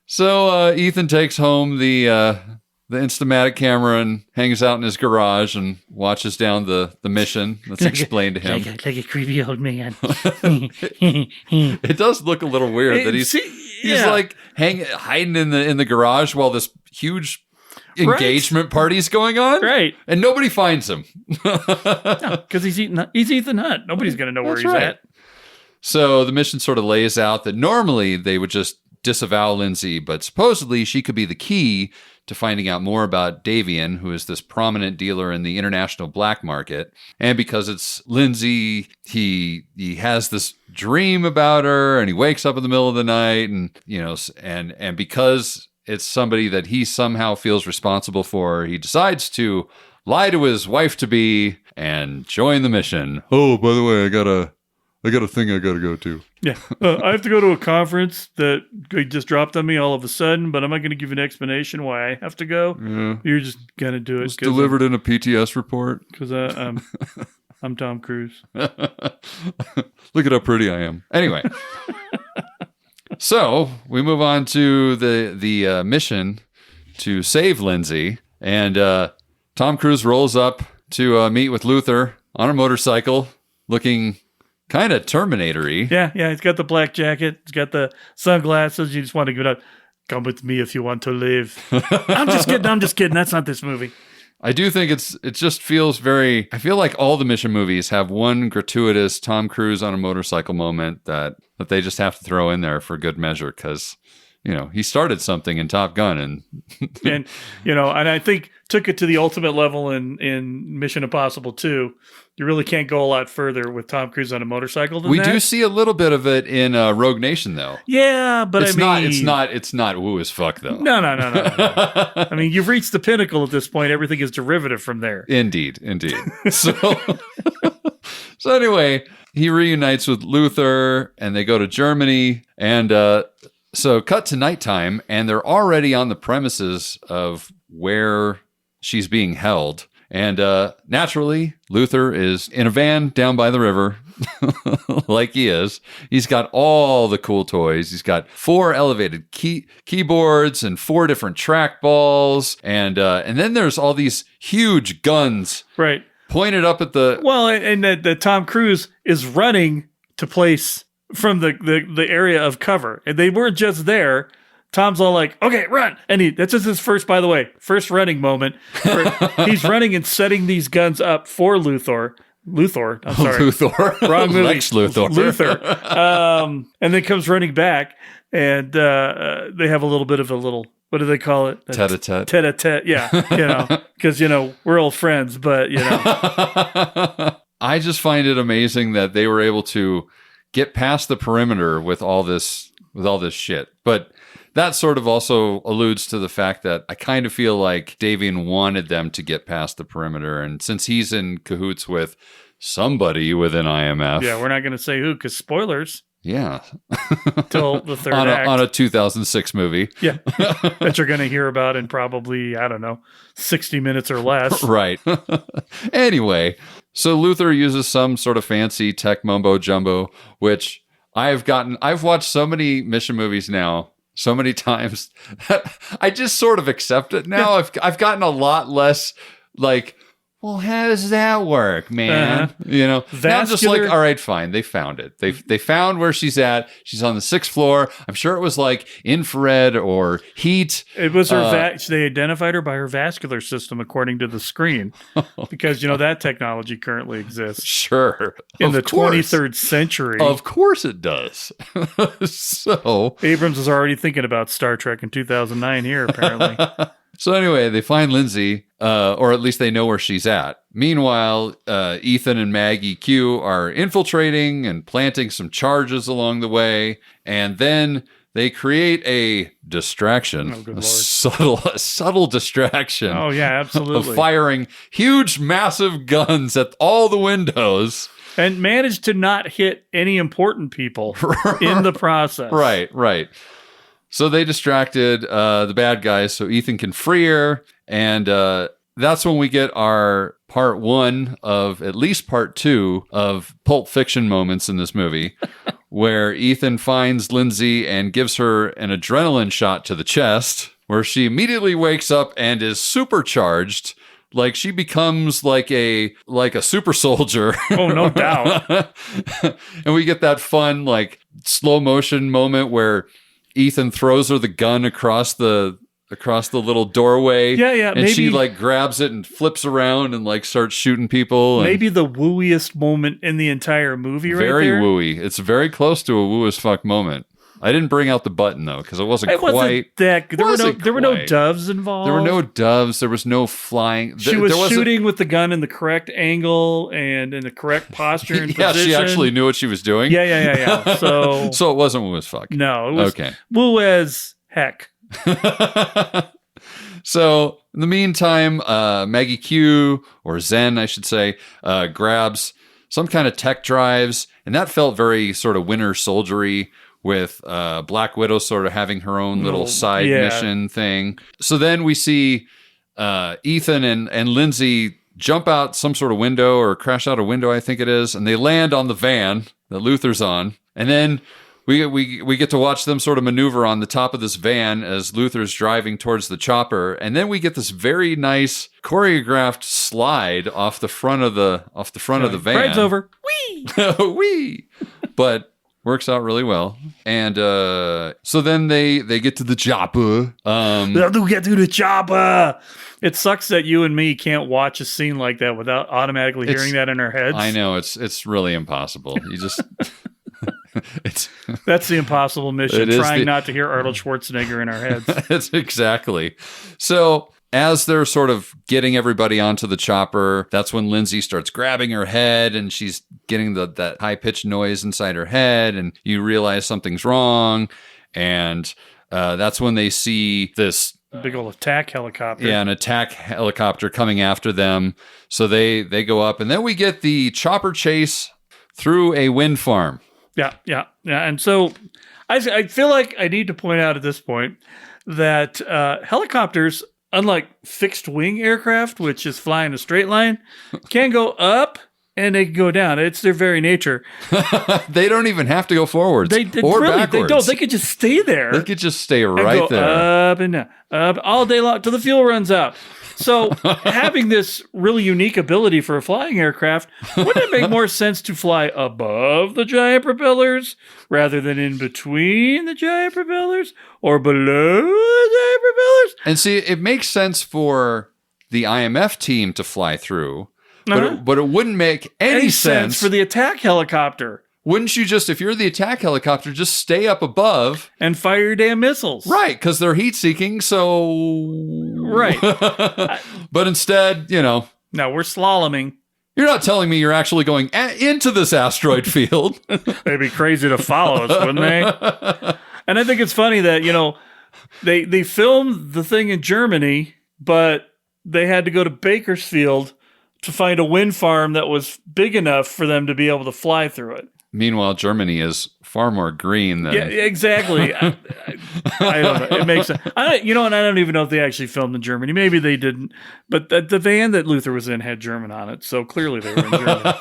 So Ethan takes home the Instamatic camera and hangs out in his garage and watches down the mission that's explained to him. Like a creepy old man. It does look a little weird that he's like hiding in the garage while this huge engagement party's going on. Right. And nobody finds him. Because he's Ethan Hunt. Nobody's going to know where he's at. So the mission sort of lays out that normally they would just disavow Lindsay, but supposedly she could be the key to finding out more about Davian, who is this prominent dealer in the international black market. And because it's Lindsay, he has this dream about her, and he wakes up in the middle of the night, and and because it's somebody that he somehow feels responsible for, he decides to lie to his wife-to-be and join the mission. Oh, by the way, I got a thing I got to go to. Yeah. I have to go to a conference that just dropped on me all of a sudden, but I'm not going to give you an explanation why I have to go. Yeah. You're just going to do it. It's delivered in a PTS report. Because I'm Tom Cruise. Look at how pretty I am. Anyway. So we move on to the mission to save Lindsay. And Tom Cruise rolls up to meet with Luther on a motorcycle looking kind of Terminator-y. Yeah. He's got the black jacket. He's got the sunglasses. You just want to give it up. Come with me if you want to live. I'm just kidding. That's not this movie. I do think it just feels very, I feel like all the mission movies have one gratuitous Tom Cruise on a motorcycle moment that they just have to throw in there for good measure because, he started something in Top Gun and I think took it to the ultimate level in Mission Impossible 2. You really can't go a lot further with Tom Cruise on a motorcycle than that. We do see a little bit of it in Rogue Nation, though. Yeah, but it's not woo as fuck, though. No. I mean, you've reached the pinnacle at this point. Everything is derivative from there. Indeed. So anyway, he reunites with Luther, and they go to Germany, and so cut to nighttime, and they're already on the premises of where she's being held. And naturally, Luther is in a van down by the river, like he is. He's got all the cool toys. He's got 4 elevated keyboards and 4 different trackballs. And then there's all these huge guns. Right. Pointed up at the... Well, and the Tom Cruise is running to place from the area of cover. And they weren't just there. Tom's all like, okay, run. And that's just his first running moment. He's running and setting these guns up for Luthor. I'm sorry. Luthor. Wrong movie. Lex Luthor. Luther. And then comes running back. And they have a little bit of what do they call it? Tete-a-tete. Tete-a-tete, yeah. Because, we're old friends, but, I just find it amazing that they were able to get past the perimeter with all this shit. But that sort of also alludes to the fact that I kind of feel like Davian wanted them to get past the perimeter. And since he's in cahoots with somebody within IMF. Yeah, we're not going to say who because spoilers. Yeah. till the third act. On a 2006 movie. Yeah. That you're going to hear about in probably, I don't know, 60 minutes or less. Right. Anyway, so Luther uses some sort of fancy tech mumbo jumbo, which I've watched so many mission movies now, so many times, I just sort of accept it now. I've gotten a lot less like, well, how does that work, man? You know, now I'm just like, all right, fine. They found it. They found where she's at. She's on the 6th floor. I'm sure it was like infrared or heat. It was her. They identified her by her vascular system, according to the screen, because that technology currently exists. Sure, in the 23rd century. Of course, it does. So Abrams was already thinking about Star Trek in 2009 here, apparently. So anyway, they find Lindsay, or at least they know where she's at. Meanwhile, Ethan and Maggie Q are infiltrating and planting some charges along the way, and then they create a distraction, a subtle distraction. Oh yeah, absolutely. Of firing huge, massive guns at all the windows. And managed to not hit any important people in the process. Right. So they distracted the bad guys so Ethan can free her. And that's when we get our part 1 of at least part 2 of Pulp Fiction moments in this movie, where Ethan finds Lindsay and gives her an adrenaline shot to the chest, where she immediately wakes up and is supercharged. Like she becomes like a super soldier. Oh, no doubt. And we get that fun like slow motion moment where Ethan throws her the gun across the little doorway. Yeah. And she like grabs it and flips around and like starts shooting people. Maybe the wooiest moment in the entire movie right very there. Very wooey. It's very close to a woo as fuck moment. I didn't bring out the button though, because it wasn't quite. There were no doves involved. There were no doves. There was no flying. She was shooting with the gun in the correct angle and in the correct posture and yeah, position. she actually knew what she was doing. Yeah. So it wasn't woo as fuck. No, it was okay. Woo as heck. So in the meantime, Maggie Q, or Zen, I should say, grabs some kind of tech drives, and that felt very sort of Winter Soldier-y, with Black Widow sort of having her own little side mission thing. So then we see Ethan and Lindsay jump out some sort of window or crash out a window, I think it is, and they land on the van that Luther's on. And then we get to watch them sort of maneuver on the top of this van as Luther's driving towards the chopper. And then we get this very nice choreographed slide off the front of the van. Ride's over. Whee! Whee! But works out really well. And so then they get to the chopper. They'll get to the chopper. It sucks that you and me can't watch a scene like that without automatically hearing that in our heads. I know, it's really impossible. You just that's the impossible mission, trying not to hear Arnold Schwarzenegger in our heads. It's exactly. So as they're sort of getting everybody onto the chopper, that's when Lindsay starts grabbing her head and she's getting that high-pitched noise inside her head, and you realize something's wrong. And that's when they see this big old attack helicopter. Yeah, an attack helicopter coming after them. So they go up, and then we get the chopper chase through a wind farm. Yeah. And so I feel like I need to point out at this point that helicopters, unlike fixed wing aircraft, which is flying a straight line, can go up and they can go down. It's their very nature. They don't even have to go forwards or really, backwards. They don't. They could just stay there. They could just stay right there. Up and down. Up all day long till the fuel runs out. So having this really unique ability for a flying aircraft, wouldn't it make more sense to fly above the giant propellers rather than in between the giant propellers or below the giant propellers? And see, it makes sense for the IMF team to fly through, but it wouldn't make any sense for the attack helicopter. Wouldn't you just, if you're the attack helicopter, just stay up above and fire your damn missiles? Right, because they're heat seeking. So right, but instead, now we're slaloming. You're not telling me you're actually going into this asteroid field. They'd be crazy to follow us, wouldn't they? And I think it's funny that they filmed the thing in Germany, but they had to go to Bakersfield to find a wind farm that was big enough for them to be able to fly through it. Meanwhile, Germany is far more green than... Yeah, exactly. I don't know. It makes sense. And I don't even know if they actually filmed in Germany. Maybe they didn't. But the van that Luther was in had German on it, so clearly they were in Germany.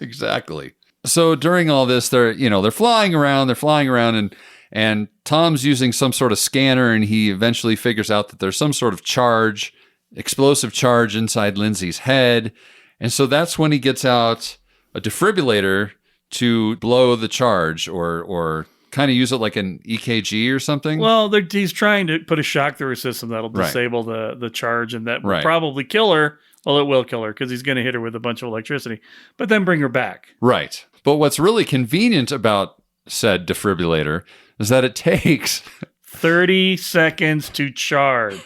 Exactly. So during all this, they're flying around, and Tom's using some sort of scanner, and he eventually figures out that there's some sort of explosive charge inside Lindsay's head. And so that's when he gets out a defibrillator to blow the charge or kind of use it like an EKG or something. Well, he's trying to put a shock through her system that'll disable the charge, and that will probably kill her. Well, it will kill her because he's going to hit her with a bunch of electricity, but then bring her back. Right. But what's really convenient about said defibrillator is that it takes 30 seconds to charge.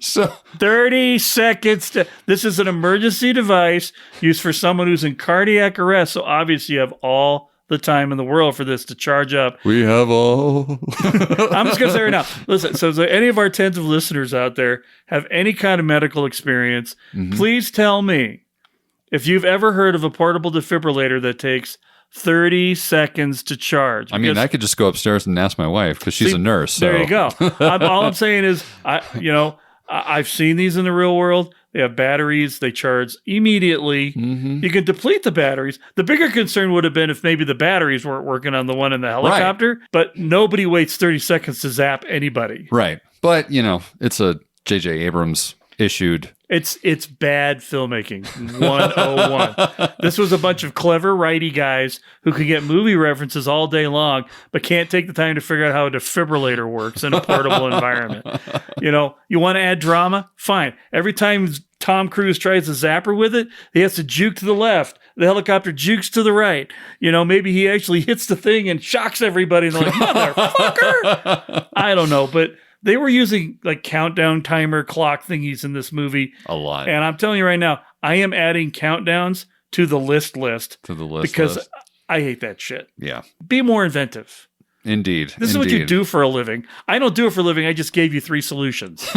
So 30 seconds to... This is an emergency device used for someone who's in cardiac arrest. So obviously you have all the time in the world for this to charge up. We have all. I'm just going to say right now, listen, so any of our tens of listeners out there have any kind of medical experience, please tell me if you've ever heard of a portable defibrillator that takes 30 seconds to charge. I mean, I could just go upstairs and ask my wife because she's a nurse. So. There you go. All I'm saying is, I've seen these in the real world. They have batteries. They charge immediately. You can deplete the batteries. The bigger concern would have been if maybe the batteries weren't working on the one in the helicopter, but nobody waits 30 seconds to zap anybody. Right. But, it's a J.J. Abrams issued. It's bad filmmaking, 101. This was a bunch of clever righty guys who can get movie references all day long, but can't take the time to figure out how a defibrillator works in a portable environment. You want to add drama? Fine. Every time Tom Cruise tries to zap her with it, he has to juke to the left. The helicopter jukes to the right. Maybe he actually hits the thing and shocks everybody. And they're like, motherfucker! I don't know, but... They were using like countdown timer clock thingies in this movie. A lot. And I'm telling you right now, I am adding countdowns to the list. Because I hate that shit. Yeah. Be more inventive. Indeed. This is what you do for a living. I don't do it for a living. I just gave you 3 solutions.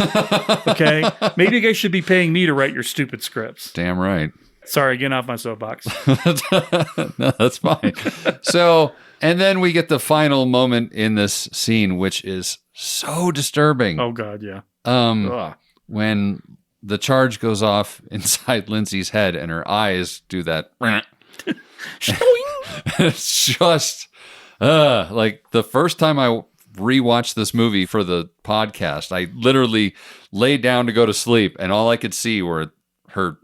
Okay? Maybe you guys should be paying me to write your stupid scripts. Damn right. Sorry, getting off my soapbox. No, that's fine. So, and then we get the final moment in this scene, which is so disturbing. Oh, God, yeah. When the charge goes off inside Lindsay's head and her eyes do that. It's just like the first time I rewatched this movie for the podcast, I literally laid down to go to sleep and all I could see were her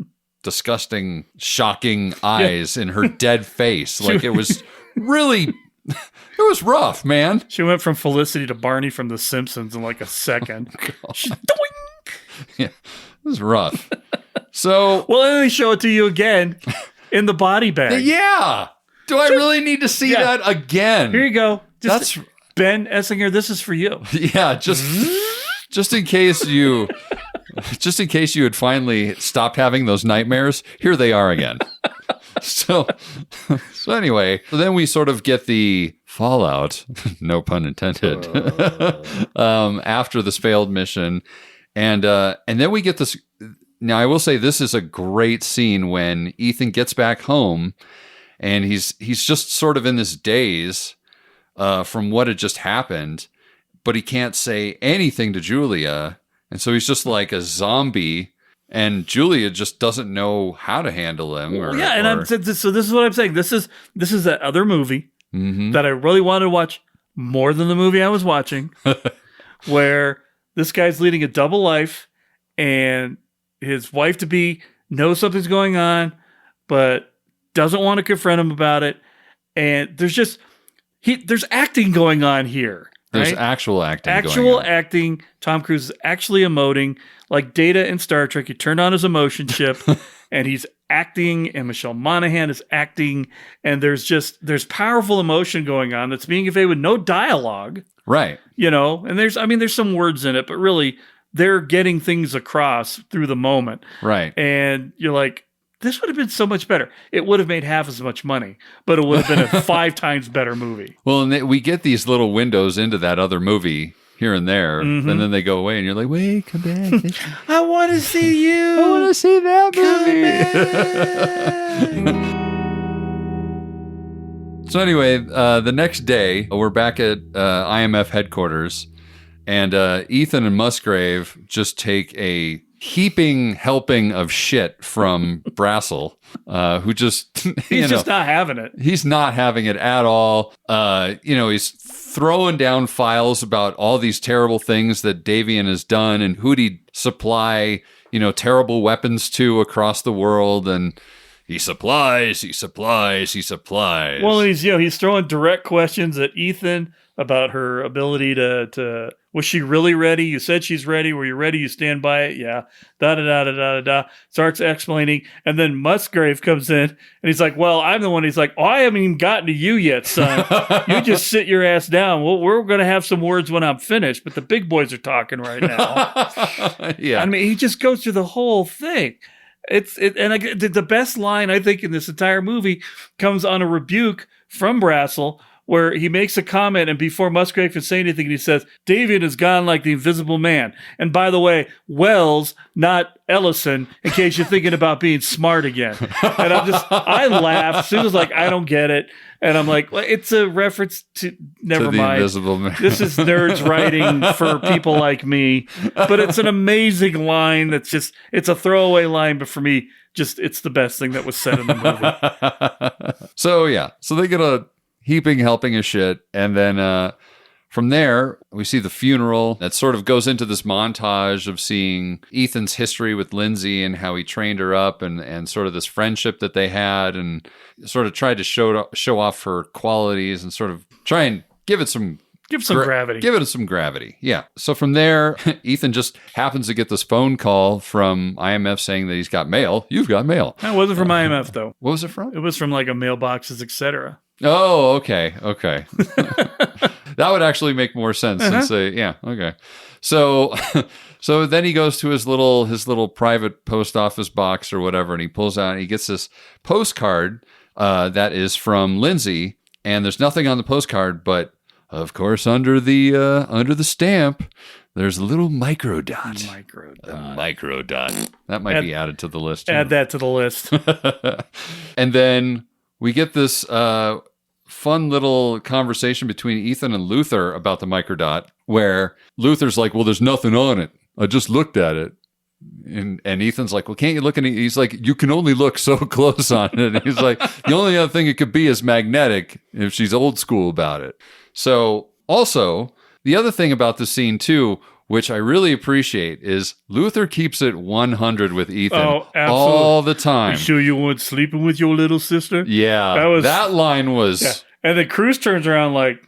disgusting, shocking eyes in her dead face. Like it was really... It was rough, man. She went from Felicity to Barney from The Simpsons in like a second. Yeah, it was rough. So, well, then they show it to you again in the body bag. Yeah. Do I really need to see that again? Here you go. That's Ben Essinger. This is for you. Yeah, just in case you had finally stopped having those nightmares. Here they are again. So anyway, then we sort of get the fallout, no pun intended, after this failed mission. And then we get this. Now, I will say this is a great scene when Ethan gets back home and he's just sort of in this daze from what had just happened, but he can't say anything to Julia. And so he's just like a zombie. And Julia just doesn't know how to handle him. So this is what I'm saying. This is that other movie that I really wanted to watch more than the movie I was watching, where this guy's leading a double life, and his wife-to-be knows something's going on, but doesn't want to confront him about it. And there's acting going on here. There's right? actual acting. Actual acting. Tom Cruise is actually emoting like Data in Star Trek. He turned on his emotion chip and he's acting, and Michelle Monaghan is acting, and there's powerful emotion going on that's being conveyed with no dialogue. Right. And there's some words in it, but really they're getting things across through the moment. Right. And you're like, this would have been so much better. It would have made half as much money, but it would have been a 5 times better movie. Well, and we get these little windows into that other movie here and there, and then they go away, and you're like, wait, come back. I want to see you. I want to see that movie. So anyway, the next day, we're back at IMF headquarters, and Ethan and Musgrave just take a heaping helping of shit from Brassel, who just... He's just not having it. He's not having it at all. He's throwing down files about all these terrible things that Davian has done and who'd he supply, terrible weapons to across the world, and... He supplies. Well, he's throwing direct questions at Ethan about her ability to was she really ready? You said she's ready. Were you ready? You stand by it? Yeah. Da-da-da-da-da-da. Starts explaining. And then Musgrave comes in and he's like, well, I'm the one. He's like, I haven't even gotten to you yet, son. You just sit your ass down. Well, we're going to have some words when I'm finished, but the big boys are talking right now. Yeah. I mean, he just goes through the whole thing. The best line, I think, in this entire movie comes on a rebuke from Brassel, where he makes a comment, and before Musgrave can say anything, he says, Davian has gone like the Invisible Man. And by the way, Wells, not Ellison, in case you're thinking about being smart again. And I laugh as soon as I don't get it. And I'm like, well, it's a reference to, never the mind. Invisible Man. This is nerds writing for people like me. But it's an amazing line it's a throwaway line, but for me, it's the best thing that was said in the movie. So they get a heaping helping of shit, and then from there we see the funeral that sort of goes into this montage of seeing Ethan's history with Lindsay and how he trained her up, and sort of this friendship that they had, and sort of tried to show off her qualities and sort of try and give it some gravity. Give it some gravity. Yeah. So from there, Ethan just happens to get this phone call from IMF saying that he's got mail. You've got mail. That wasn't from IMF, though. What was it from? It was from a mailboxes, etc. Oh, okay. That would actually make more sense than say, yeah, okay. So then he goes to his little private post office box or whatever, and he pulls out and he gets this postcard that is from Lindsay, and there's nothing on the postcard, but of course under the stamp there's a little micro dot. A micro dot. That might be added to the list. Add that to the list. And then we get this fun little conversation between Ethan and Luther about the microdot, where Luther's like, well, there's nothing on it. I just looked at it. And Ethan's like, well, can't you look at it? He's like, you can only look so close on it. And he's like, the only other thing it could be is magnetic if she's old school about it. So also, the other thing about this scene too, which I really appreciate, is Luther keeps it 100 with Ethan all the time. You sure you weren't sleeping with your little sister? Yeah, that line was... Yeah. And then Cruz turns around like...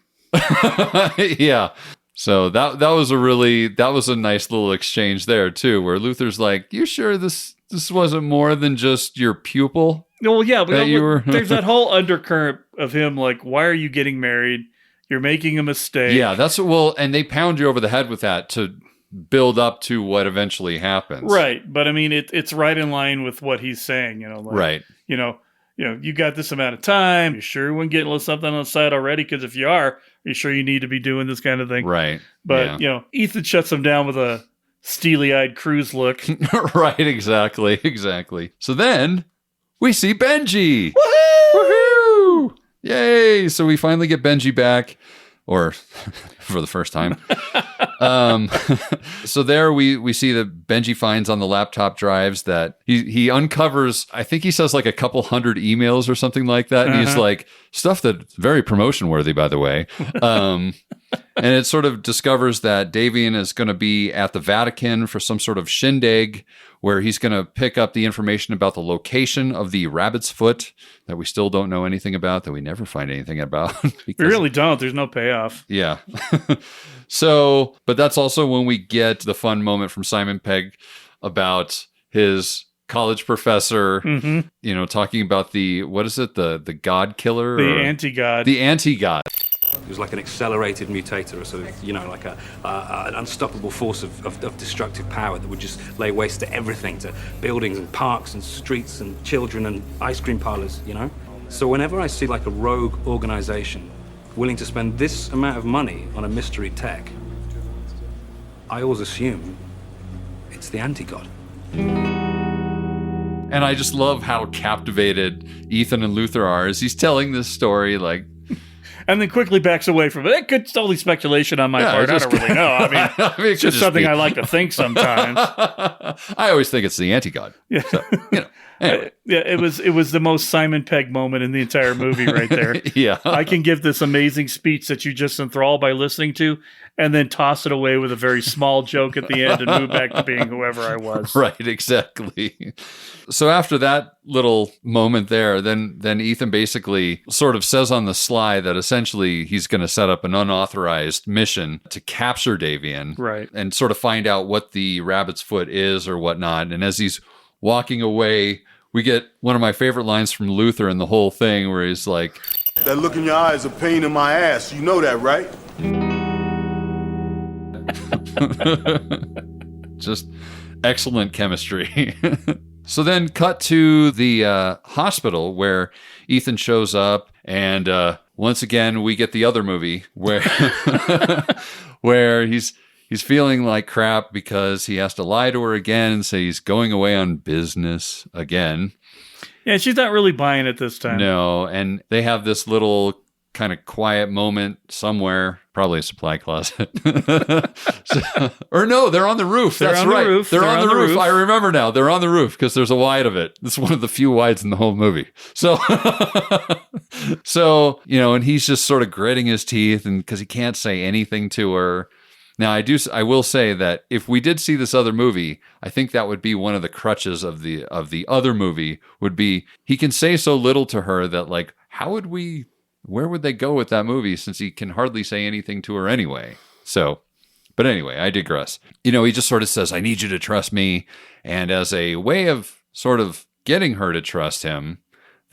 Yeah. So that was a nice little exchange there too, where Luther's like, you sure this wasn't more than just your pupil? Well, yeah, but there's that whole undercurrent of him like, why are you getting married? You're making a mistake. Yeah, and they pound you over the head with that to build up to what eventually happens. Right. But I mean, it's right in line with what he's saying, right. You got this amount of time. You sure you wouldn't get a little something on the side already? Because if you are you sure you need to be doing this kind of thing? Right. But, Ethan shuts him down with a steely-eyed Cruz look. Right, exactly. So then we see Benji. Woohoo! Yay! So we finally get Benji back, or for the first time. So there we see that Benji finds on the laptop drives that he uncovers, I think he says like a couple hundred emails or something like that. And he's like, stuff that's very promotion worthy, by the way. And it sort of discovers that Davian is going to be at the Vatican for some sort of shindig where he's going to pick up the information about the location of the rabbit's foot that we still don't know anything about, that we never find anything about. We really don't. There's no payoff. Yeah. So, but that's also when we get the fun moment from Simon Pegg about his college professor, talking about the God killer? The anti-God. The anti-God. It was like an accelerated mutator, sort of, like an unstoppable force of destructive power that would just lay waste to everything, to buildings and parks and streets and children and ice cream parlors, So whenever I see like a rogue organization willing to spend this amount of money on a mystery tech, I always assume it's the anti-God. And I just love how captivated Ethan and Luther are as he's telling this story, like, and then quickly backs away from it. It could totally speculation on my part. I don't really know. I mean, it's just something I like to think sometimes. I always think it's the anti-god. Yeah. So, anyway. Yeah, it was the most Simon Pegg moment in the entire movie right there. Yeah. I can give this amazing speech that you just enthrall by listening to, and then toss it away with a very small joke at the end and move back to being whoever I was. Right, exactly. So after that little moment there, then Ethan basically sort of says on the sly that essentially he's going to set up an unauthorized mission to capture Davian. Right. And sort of find out what the rabbit's foot is or whatnot. And as he's walking away, we get one of my favorite lines from Luther in the whole thing where he's like, That look in your eyes a pain in my ass. You know that, right? just excellent chemistry. So then cut to the hospital where Ethan shows up, and once again we get the other movie where where he's feeling like crap because he has to lie to her again and say he's going away on business again. Yeah, she's not really buying it this time. No, and they have this little kind of quiet moment somewhere, probably a supply closet. Or no, they're on the roof. That's right. They're on the roof. I remember now. They're on the roof because there's a wide of it. It's one of the few wides in the whole movie. So, and he's just sort of gritting his teeth, and because he can't say anything to her. Now, I will say that if we did see this other movie, I think that would be one of the crutches of the other movie would be he can say so little to her that, like, where would they go with that movie since he can hardly say anything to her anyway? So, but anyway, I digress. He just sort of says, I need you to trust me. And as a way of sort of getting her to trust him,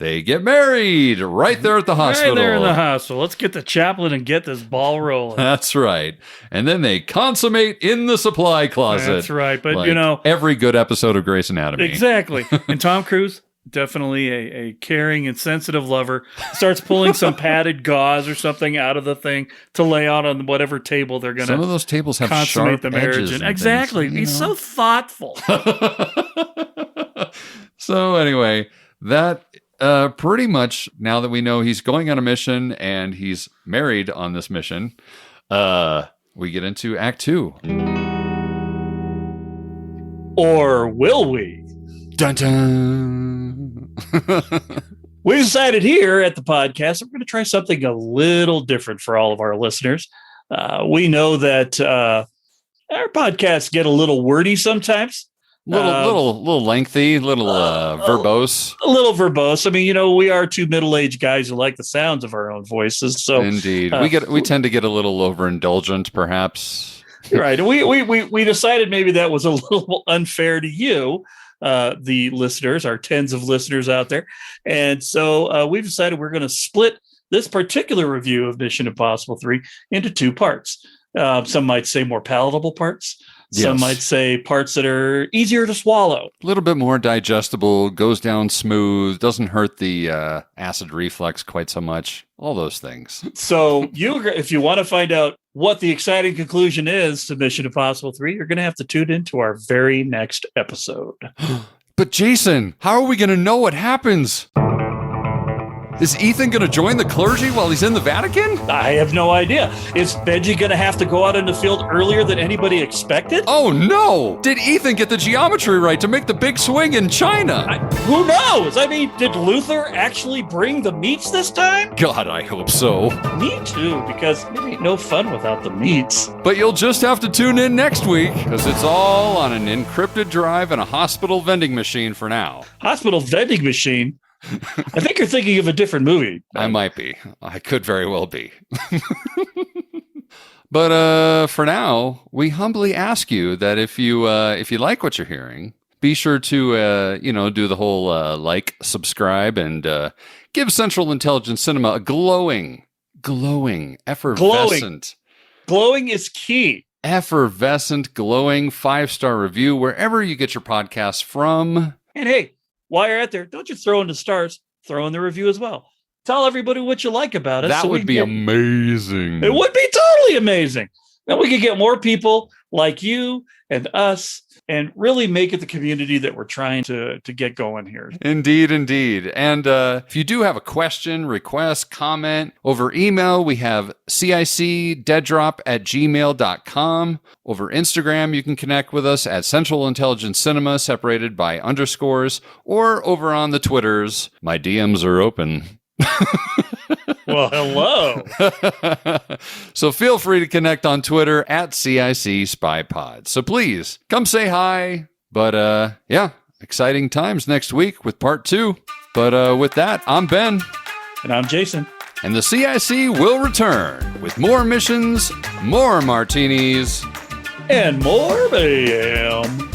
they get married right there at the hospital. Right there in the hospital. Let's get the chaplain and get this ball rolling. That's right. And then they consummate in the supply closet. That's right. But, like every good episode of Grey's Anatomy. Exactly. And Tom Cruise, definitely a caring and sensitive lover, starts pulling some padded gauze or something out of the thing to lay out on whatever table they're going to. Some of those tables have consummate sharp the marriage. edges. Exactly. Things, He's so thoughtful. So anyway, that pretty much, now that we know he's going on a mission and he's married on this mission, we get into Act 2. Or will we? Dun dun. We decided here at the podcast we're going to try something a little different for all of our listeners. We know that our podcasts get a little wordy sometimes. Little lengthy, verbose. A little verbose. I mean, we are two middle-aged guys who like the sounds of our own voices. So indeed, we tend to get a little overindulgent, perhaps. Right. We decided maybe that was a little unfair to you, the listeners, our tens of listeners out there. And so we've decided we're going to split this particular review of Mission Impossible 3 into two parts. Some might say more palatable parts. Some might say parts that are easier to swallow. A little bit more digestible, goes down smooth, doesn't hurt the acid reflux quite so much. All those things. So if you want to find out what the exciting conclusion is to Mission Impossible 3, you're going to have to tune into our very next episode. But Jason, how are we going to know what happens? Is Ethan going to join the clergy while he's in the Vatican? I have no idea. Is Benji going to have to go out in the field earlier than anybody expected? Oh, no! Did Ethan get the geometry right to make the big swing in China? Who knows? I mean, did Luther actually bring the meats this time? God, I hope so. Me too, because it ain't no fun without the meats. But you'll just have to tune in next week, because it's all on an encrypted drive and a hospital vending machine for now. Hospital vending machine? I think you're thinking of a different movie. I might be. I could very well be. But for now, we humbly ask you that if you like what you're hearing, be sure to do the whole like, subscribe, and give Central Intelligence Cinema a glowing, effervescent. Glowing is key. Effervescent, glowing 5-star review wherever you get your podcasts from. And hey, while you're out there, don't you throw in the stars, throw in the review as well. Tell everybody what you like about us. That would be amazing. It would be totally amazing. Then we could get more people like you and us and really make it the community that we're trying to get going here. Indeed, indeed. And if you do have a question, request, comment, over email, we have cicdeaddrop@gmail.com. Over Instagram, you can connect with us at Central Intelligence Cinema, separated by underscores, or over on the Twitters. My DMs are open. Well, hello. So feel free to connect on Twitter at CIC SpyPod. So please come say hi. But yeah, exciting times next week with part 2. But with that, I'm Ben. And I'm Jason. And the CIC will return with more missions, more martinis, and more mayhem.